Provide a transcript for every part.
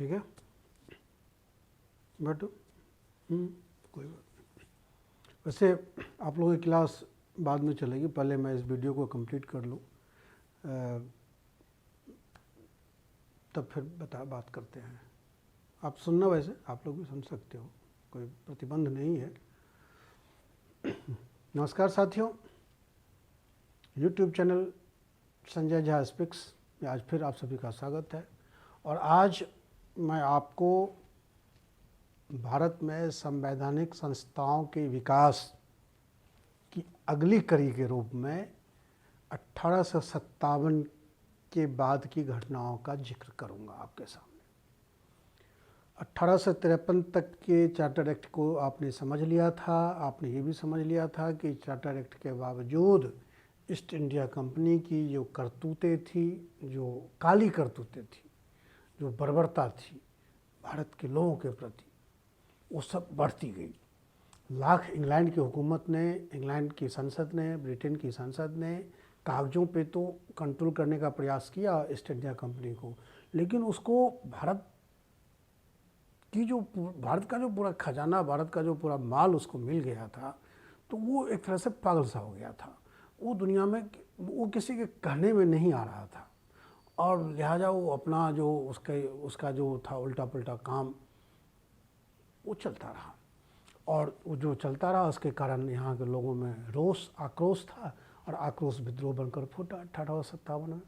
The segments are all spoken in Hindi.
ठीक है, बैठो। कोई बात नहीं। वैसे आप लोगों की क्लास बाद में चलेगी, पहले मैं इस वीडियो को कंप्लीट कर लूँ, तब फिर बात करते हैं। आप सुनना, वैसे आप लोग भी सुन सकते हो, कोई प्रतिबंध नहीं है। नमस्कार साथियों, YouTube channel Sanjay Jha speaks में आज फिर आप सभी का स्वागत है। और आज मैं आपको भारत में संवैधानिक संस्थाओं के विकास की अगली कड़ी के रूप में 1857 के बाद की घटनाओं का जिक्र करूंगा आपके सामने। 1853 तक के चार्टर एक्ट को आपने समझ लिया था। आपने ये भी समझ लिया था कि चार्टर एक्ट के बावजूद ईस्ट इंडिया कंपनी की जो करतूतें थी, जो काली करतूतें थी, जो बर्बरता थी भारत के लोगों के प्रति, वो सब बढ़ती गई। इंग्लैंड की हुकूमत ने, इंग्लैंड की संसद ने, ब्रिटेन की संसद ने कागज़ों पे तो कंट्रोल करने का प्रयास किया ईस्ट इंडिया कंपनी को, लेकिन उसको भारत का जो पूरा खजाना, भारत का जो पूरा माल उसको मिल गया था, तो वो एक तरह से पागल सा हो गया था। वो दुनिया में वो किसी के कहने में नहीं आ रहा था, और लिहाजा वो अपना जो उसका जो था उल्टा पुल्टा काम वो चलता रहा। और वो जो चलता रहा उसके कारण यहाँ के लोगों में रोष, आक्रोश था, और आक्रोश विद्रोह बनकर फूटा 1857 में।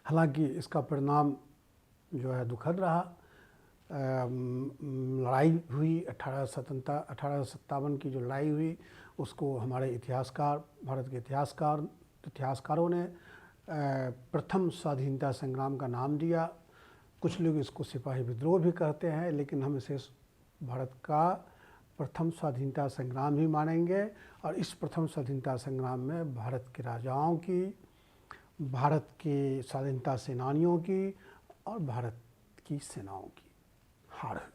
हालांकि इसका परिणाम जो है दुखद रहा। लड़ाई हुई 1857 की जो लड़ाई हुई, उसको हमारे इतिहासकार, भारत के इतिहासकारों ने प्रथम स्वाधीनता संग्राम का नाम दिया। कुछ लोग इसको सिपाही विद्रोह भी कहते हैं, लेकिन हम इसे भारत का प्रथम स्वाधीनता संग्राम ही मानेंगे। और इस प्रथम स्वाधीनता संग्राम में भारत के राजाओं की, भारत के स्वाधीनता सेनानियों की और भारत की सेनाओं की हार हुई।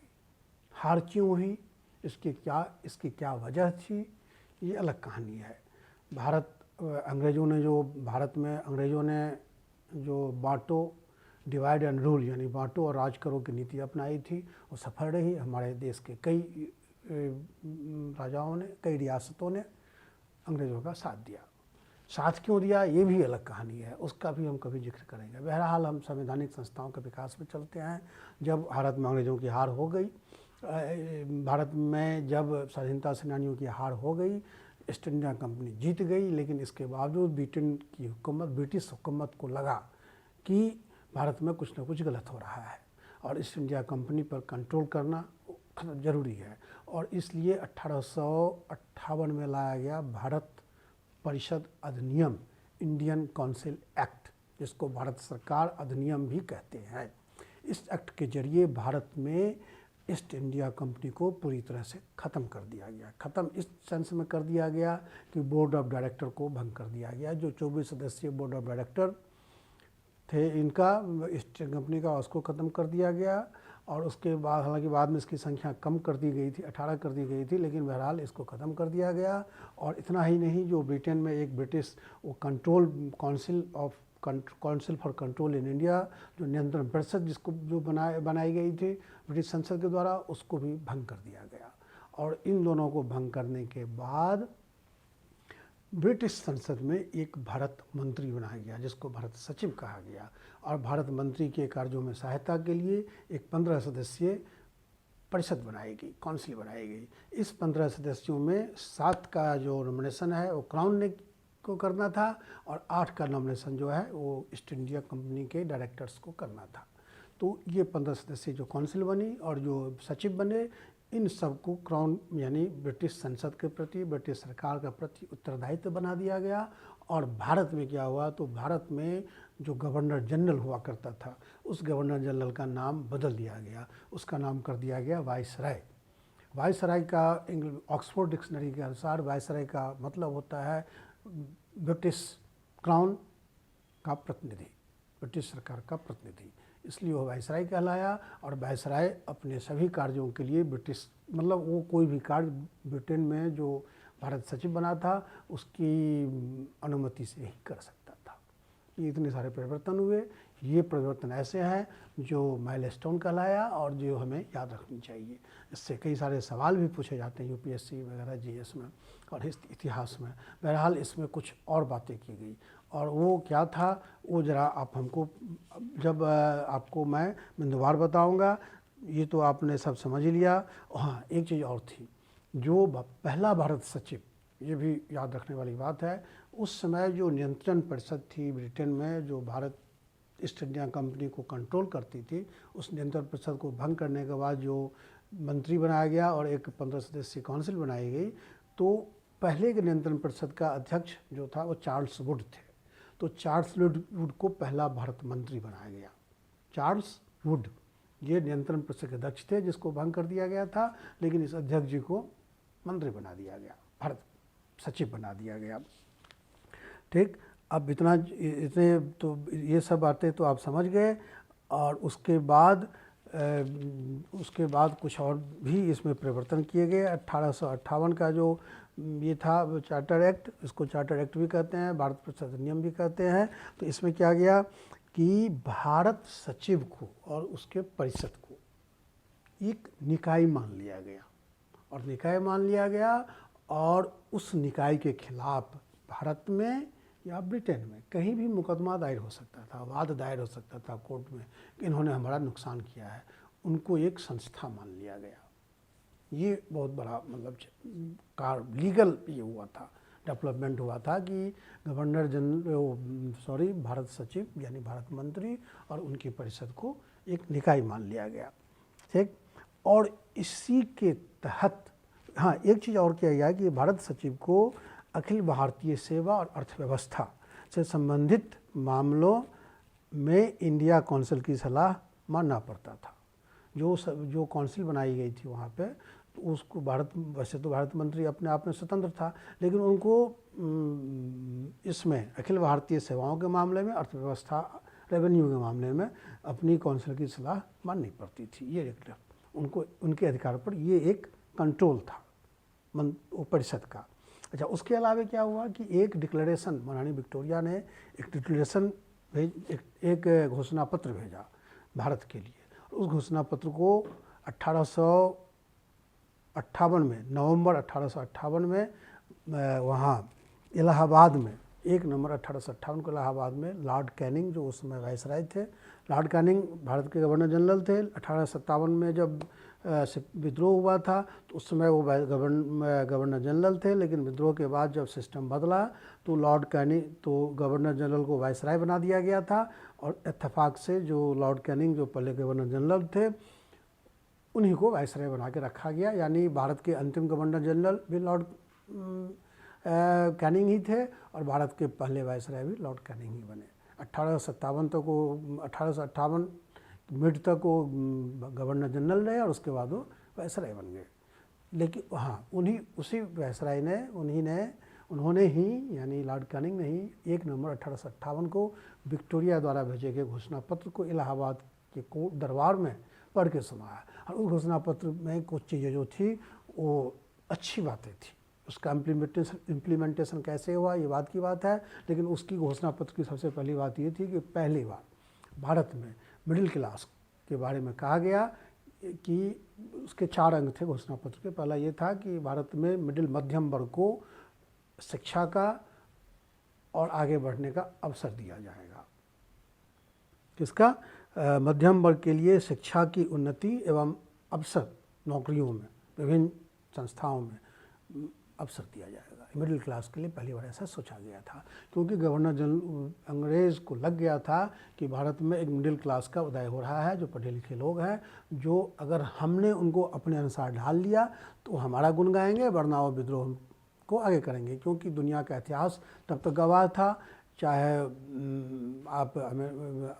हार क्यों हुई, इसकी क्या वजह थी, ये अलग कहानी है। अंग्रेज़ों ने जो बांटो, डिवाइड एंड रूल, यानी बांटो और राज करो की नीति अपनाई थी, वो सफल रही। हमारे देश के कई राजाओं ने, कई रियासतों ने अंग्रेज़ों का साथ दिया। साथ क्यों दिया, ये भी अलग कहानी है, उसका भी हम कभी जिक्र करेंगे। बहरहाल हम संवैधानिक संस्थाओं के विकास में चलते हैं। जब भारत में अंग्रेज़ों की हार हो गई, भारत में जब स्वाधीनता सेनानियों की हार हो गई, ईस्ट इंडिया कंपनी जीत गई, लेकिन इसके बावजूद ब्रिटिश हुकूमत को लगा कि भारत में कुछ न कुछ गलत हो रहा है और ईस्ट इंडिया कंपनी पर कंट्रोल करना ज़रूरी है। और इसलिए 1858 में लाया गया भारत परिषद अधिनियम, इंडियन काउंसिल एक्ट, जिसको भारत सरकार अधिनियम भी कहते हैं। इस एक्ट के जरिए भारत में ईस्ट इंडिया कंपनी को पूरी तरह से ख़त्म कर दिया गया। ख़त्म इस सेंस में कर दिया गया कि बोर्ड ऑफ डायरेक्टर को भंग कर दिया गया। जो 24 सदस्यीय बोर्ड ऑफ डायरेक्टर थे इनका, ईस्ट इंडिया कंपनी का, उसको ख़त्म कर दिया गया। और उसके बाद, हालांकि बाद में इसकी संख्या कम कर दी गई थी, 18 कर दी गई थी, लेकिन बहरहाल इसको ख़त्म कर दिया गया। और इतना ही नहीं, जो ब्रिटेन में एक British council for control in India, जो नियंत्रण परिषद जो बनाई गई थी ब्रिटिश संसद के द्वारा, उसको भी भंग कर दिया गया। और इन दोनों को भंग करने के बाद ब्रिटिश संसद में एक भारत मंत्री बनाया गया, जिसको भारत सचिव कहा गया। और भारत मंत्री के कार्यों में सहायता के लिए एक 15 सदस्यीय परिषद बनाई गई, काउंसिल बनाई गई। इस 15 सदस्यों में 7 का जो नॉमिनेशन है वो क्राउन ने को करना था, और 8 का नॉमिनेशन जो है वो ईस्ट इंडिया कंपनी के डायरेक्टर्स को करना था। तो ये 15 सदस्यीय जो काउंसिल बनी और जो सचिव बने, इन सबको क्राउन यानी ब्रिटिश संसद के प्रति, ब्रिटिश सरकार के प्रति उत्तरदायित्व बना दिया गया। और भारत में क्या हुआ, तो भारत में जो गवर्नर जनरल हुआ करता था, उस गवर्नर जनरल का नाम बदल दिया गया। उसका नाम कर दिया गया वाइसराय। वाइसराय का ऑक्सफोर्ड डिक्शनरी के अनुसार वाइसराय का मतलब होता है ब्रिटिश क्राउन का प्रतिनिधि, ब्रिटिश सरकार का प्रतिनिधि, इसलिए वो वाइसराय कहलाया। और वाइसराय अपने सभी कार्यों के लिए वो कोई भी कार्य ब्रिटेन में जो भारत सचिव बना था उसकी अनुमति से ही कर सकता था। कि इतने सारे परिवर्तन हुए, ये परिवर्तन ऐसे हैं जो माइलस्टोन कहलाया और जो हमें याद रखनी चाहिए। इससे कई सारे सवाल भी पूछे जाते हैं यूपीएससी वगैरह जीएस में और इतिहास में। बहरहाल इसमें कुछ और बातें की गई और वो क्या था वो ज़रा आप हमको जब आपको मैं बिंदुवार बताऊंगा। ये तो आपने सब समझ ही लिया। हाँ, एक चीज़ और थी, जो पहला भारत सचिव, ये भी याद रखने वाली बात है, उस समय जो नियंत्रण परिषद थी ब्रिटेन में, जो भारत ईस्ट इंडिया कंपनी को कंट्रोल करती थी, उस नियंत्रण परिषद को भंग करने के बाद जो मंत्री बनाया गया और एक 15 सदस्यीय काउंसिल बनाई गई, तो पहले के नियंत्रण परिषद का अध्यक्ष जो था वो चार्ल्स वुड थे। तो चार्ल्स वुड को पहला भारत मंत्री बनाया गया। चार्ल्स वुड ये नियंत्रण परिषद के अध्यक्ष थे जिसको भंग कर दिया गया था, लेकिन इस अध्यक्ष जी को मंत्री बना दिया गया, भारत सचिव बना दिया गया। ठीक, अब इतने तो ये सब बातें तो आप समझ गए। और उसके बाद कुछ और भी इसमें परिवर्तन किए गए। 1858 का जो ये था चार्टर एक्ट, इसको चार्टर एक्ट भी कहते हैं, भारत परिषद अधिनियम भी कहते हैं। तो इसमें क्या गया कि भारत सचिव को और उसके परिषद को एक निकाय मान लिया गया, और निकाय मान लिया गया और उस निकाय के खिलाफ भारत में या ब्रिटेन में कहीं भी मुकदमा दायर हो सकता था, वाद दायर हो सकता था कोर्ट में कि इन्होंने हमारा नुकसान किया है। उनको एक संस्था मान लिया गया। ये बहुत बड़ा मतलब लीगल ये हुआ था, डेवलपमेंट हुआ था कि गवर्नर जनरल भारत सचिव यानी भारत मंत्री और उनकी परिषद को एक निकाय मान लिया गया। ठीक, और इसी के तहत हाँ एक चीज़ और किया गया कि भारत सचिव को अखिल भारतीय सेवा और अर्थव्यवस्था से संबंधित मामलों में इंडिया काउंसिल की सलाह मानना पड़ता था। जो काउंसिल बनाई गई थी वहाँ पे, तो उसको वैसे तो भारत मंत्री अपने आप में स्वतंत्र था, लेकिन उनको इसमें अखिल भारतीय सेवाओं के मामले में, अर्थव्यवस्था, रेवेन्यू के मामले में अपनी काउंसिल की सलाह माननी पड़ती थी। ये एक उनको उनके अधिकार पर ये एक कंट्रोल था परिषद का। अच्छा, उसके अलावा क्या हुआ कि एक डिक्लेरेशन, महारानी विक्टोरिया ने एक डिक्लेरेशन एक घोषणा पत्र भेजा भारत के लिए। उस घोषणा पत्र को 1858 में, नवंबर 1858 में वहाँ इलाहाबाद में 1 नवंबर 1858 को इलाहाबाद में लॉर्ड कैनिंग, जो उस समय वायसराय थे, लॉर्ड कैनिंग भारत के गवर्नर जनरल थे। 1857 में जब विद्रोह हुआ था तो उस समय वो गवर्नर जनरल थे, लेकिन विद्रोह के बाद जब सिस्टम बदला तो लॉर्ड कैनिंग, तो गवर्नर जनरल को वायसराय बना दिया गया था। और इत्तेफाक से जो लॉर्ड कैनिंग जो पहले गवर्नर जनरल थे उन्हीं को वायसराय बना के रखा गया, यानी भारत के अंतिम गवर्नर जनरल भी लॉर्ड कैनिंग ही थे और भारत के पहले वायसराय भी लॉर्ड कैनिंग ही बने। 1858 मिड तक वो गवर्नर जनरल रहे और उसके बाद वो वायसराय बन गए। लेकिन हाँ, उसी वायसराय ने उन्होंने ही यानी लॉर्ड कैनिंग ने ही 1 नवंबर 1858 को विक्टोरिया द्वारा भेजे गए घोषणा पत्र को इलाहाबाद के कोर्ट दरबार में पढ़ के सुनाया। और उस घोषणा पत्र में कुछ चीज़ें जो थी वो अच्छी बातें थी। उसका इम्प्लीमेंटेशन कैसे हुआ ये बात की बात है, लेकिन उसकी घोषणा पत्र की सबसे पहली बात ये थी कि पहली बार भारत में मिडिल क्लास के बारे में कहा गया कि उसके 4 अंग थे घोषणा पत्र के। पहला ये था कि भारत में मध्यम वर्ग को शिक्षा का और आगे बढ़ने का अवसर दिया जाएगा। किसका? मध्यम वर्ग के लिए शिक्षा की उन्नति एवं अवसर, नौकरियों में, विभिन्न संस्थाओं में अवसर दिया जाएगा। मिडिल क्लास के लिए पहली बार ऐसा सोचा गया था, क्योंकि गवर्नर जनरल अंग्रेज़ को लग गया था कि भारत में एक मिडिल क्लास का उदय हो रहा है, जो पढ़े लिखे लोग हैं, जो अगर हमने उनको अपने अनुसार ढाल लिया तो हमारा गुण गाएंगे, वरना वो विद्रोह को आगे करेंगे। क्योंकि दुनिया का इतिहास तब तक गवाह था, चाहे आप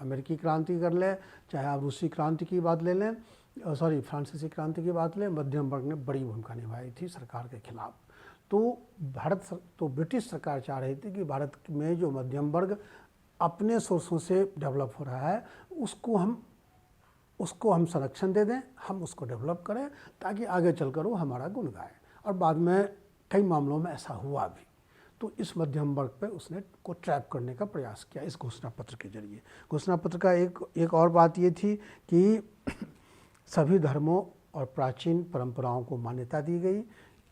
अमेरिकी क्रांति कर लें, चाहे आप रूसी क्रांति की बात ले लें, फ्रांसीसी क्रांति की बात लें, मध्यम वर्ग ने बड़ी भूमिका निभाई थी सरकार के खिलाफ। तो ब्रिटिश सरकार चाह रही थी कि भारत में जो मध्यम वर्ग अपने सोर्सों से डेवलप हो रहा है उसको हम संरक्षण दे दें, हम उसको डेवलप करें ताकि आगे चलकर वो हमारा गुण गाए। और बाद में कई मामलों में ऐसा हुआ भी। तो इस मध्यम वर्ग पे उसने को ट्रैप करने का प्रयास किया इस घोषणा पत्र के जरिए। घोषणा पत्र का एक और बात ये थी कि सभी धर्मों और प्राचीन परंपराओं को मान्यता दी गई,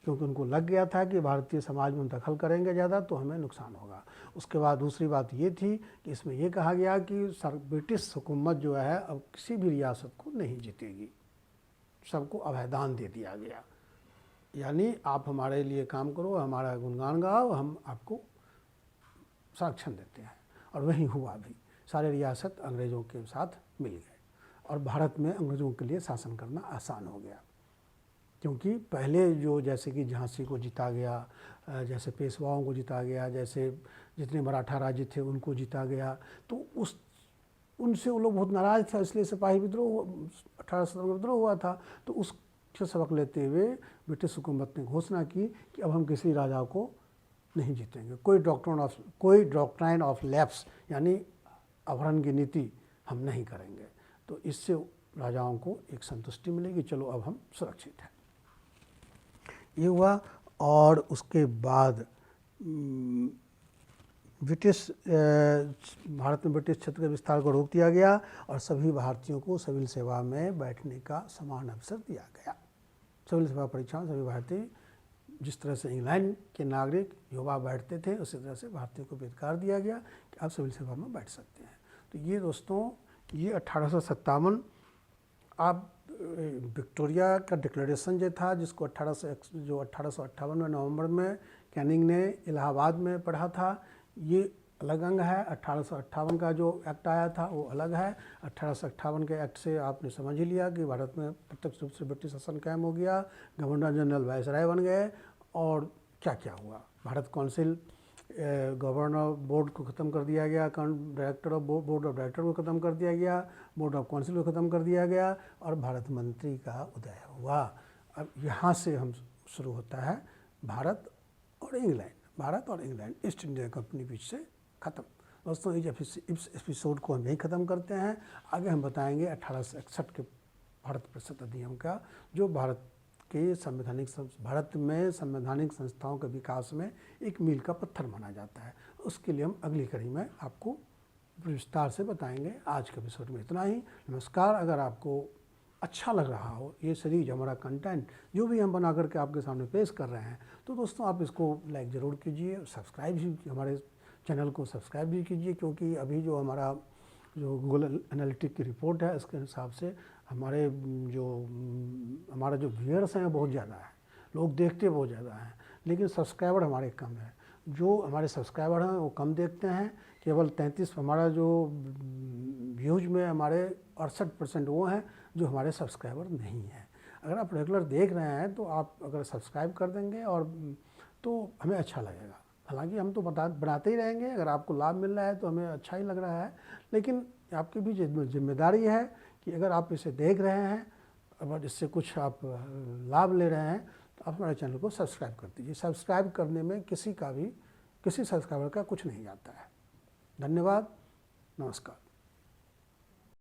क्योंकि उनको लग गया था कि भारतीय समाज में दखल करेंगे ज़्यादा तो हमें नुकसान होगा। उसके बाद दूसरी बात ये थी कि इसमें यह कहा गया कि ब्रिटिश हुकूमत जो है अब किसी भी रियासत को नहीं जीतेगी, सबको अभयदान दे दिया गया, यानी आप हमारे लिए काम करो, हमारा गुणगान गाओ, हम आपको संरक्षण देते हैं। और वही हुआ भी, सारे रियासत अंग्रेज़ों के साथ मिल गए और भारत में अंग्रेज़ों के लिए शासन करना आसान हो गया, क्योंकि पहले जो जैसे कि झांसी को जीता गया, जैसे पेशवाओं को जीता गया, जैसे जितने मराठा राज्य थे उनको जीता गया, तो उनसे वो लोग बहुत नाराज़ थे, इसलिए सिपाही विद्रोह 1857 में विद्रोह हुआ था। तो उससे सबक लेते हुए ब्रिटिश हुकूमत ने घोषणा की कि अब हम किसी राजा को नहीं जीतेंगे, कोई डॉक्ट्राइन ऑफ लैप्स यानी अपहरण की नीति हम नहीं करेंगे। तो इससे राजाओं को एक संतुष्टि मिलेगी, चलो अब हम सुरक्षित हैं, ये हुआ। और उसके बाद भारत में ब्रिटिश क्षेत्र के विस्तार को रोक दिया गया और सभी भारतीयों को सिविल सेवा में बैठने का समान अवसर दिया गया। सिविल सेवा परीक्षा में सभी भारतीय, जिस तरह से इंग्लैंड के नागरिक युवा बैठते थे, उसी तरह से भारतीयों को भी अधिकार दिया गया कि आप सिविल सेवा में बैठ सकते हैं। तो ये दोस्तों, ये 1857 आप विक्टोरिया का डिक्लेरेशन जो था, जिसको 1858 में नवंबर में कैनिंग ने इलाहाबाद में पढ़ा था, ये अलग अंग है। 1858 का जो एक्ट आया था वो अलग है। 1858 के एक्ट से आपने समझ ही लिया कि भारत में प्रत्यक्ष रूप से ब्रिटिश शासन कायम हो गया, गवर्नर जनरल वायसराय बन गए, और क्या क्या हुआ, भारत काउंसिल गवर्नर बोर्ड को ख़त्म कर दिया गया, director of board of director को ख़त्म कर दिया गया, बोर्ड ऑफ काउंसिल को ख़त्म कर दिया गया, और भारत मंत्री का उदय हुआ। अब यहाँ से हम शुरू होता है भारत और इंग्लैंड ईस्ट इंडिया कंपनी बीच से ख़त्म। दोस्तों, इस एपिसोड को हम यही ख़त्म करते हैं। आगे हम बताएंगे 1861 के भारत परिषद अधिनियम का, जो भारत में संवैधानिक संस्थाओं के विकास में एक मील का पत्थर माना जाता है। उसके लिए हम अगली कड़ी में आपको विस्तार से बताएंगे। आज के एपिसोड में इतना ही। नमस्कार। अगर आपको अच्छा लग रहा हो ये सीरीज, हमारा कंटेंट जो भी हम बना करके आपके सामने पेश कर रहे हैं, तो दोस्तों आप इसको लाइक ज़रूर कीजिए, सब्सक्राइब भी, हमारे चैनल को सब्सक्राइब भी कीजिए, क्योंकि अभी जो गूगल एनालिटिक की रिपोर्ट है, इसके हिसाब से हमारा जो व्यूअर्स हैं बहुत ज़्यादा है, लोग देखते बहुत ज़्यादा हैं, लेकिन सब्सक्राइबर हमारे कम है। जो हमारे सब्सक्राइबर हैं वो कम देखते हैं, केवल 33, हमारा जो व्यूज में हमारे 68% वो हैं जो हमारे सब्सक्राइबर नहीं हैं। अगर आप रेगुलर देख रहे हैं तो आप अगर सब्सक्राइब कर देंगे और तो हमें अच्छा लगेगा। हालांकि हम तो बनाते ही रहेंगे, अगर आपको लाभ मिल रहा है तो हमें अच्छा ही लग रहा है, लेकिन आपकी भी जिम्मेदारी है कि अगर आप इसे देख रहे हैं, अगर इससे कुछ आप लाभ ले रहे हैं, तो आप हमारे चैनल को सब्सक्राइब कर दीजिए। सब्सक्राइब करने में किसी सब्सक्राइबर का कुछ नहीं जाता है। धन्यवाद, नमस्कार।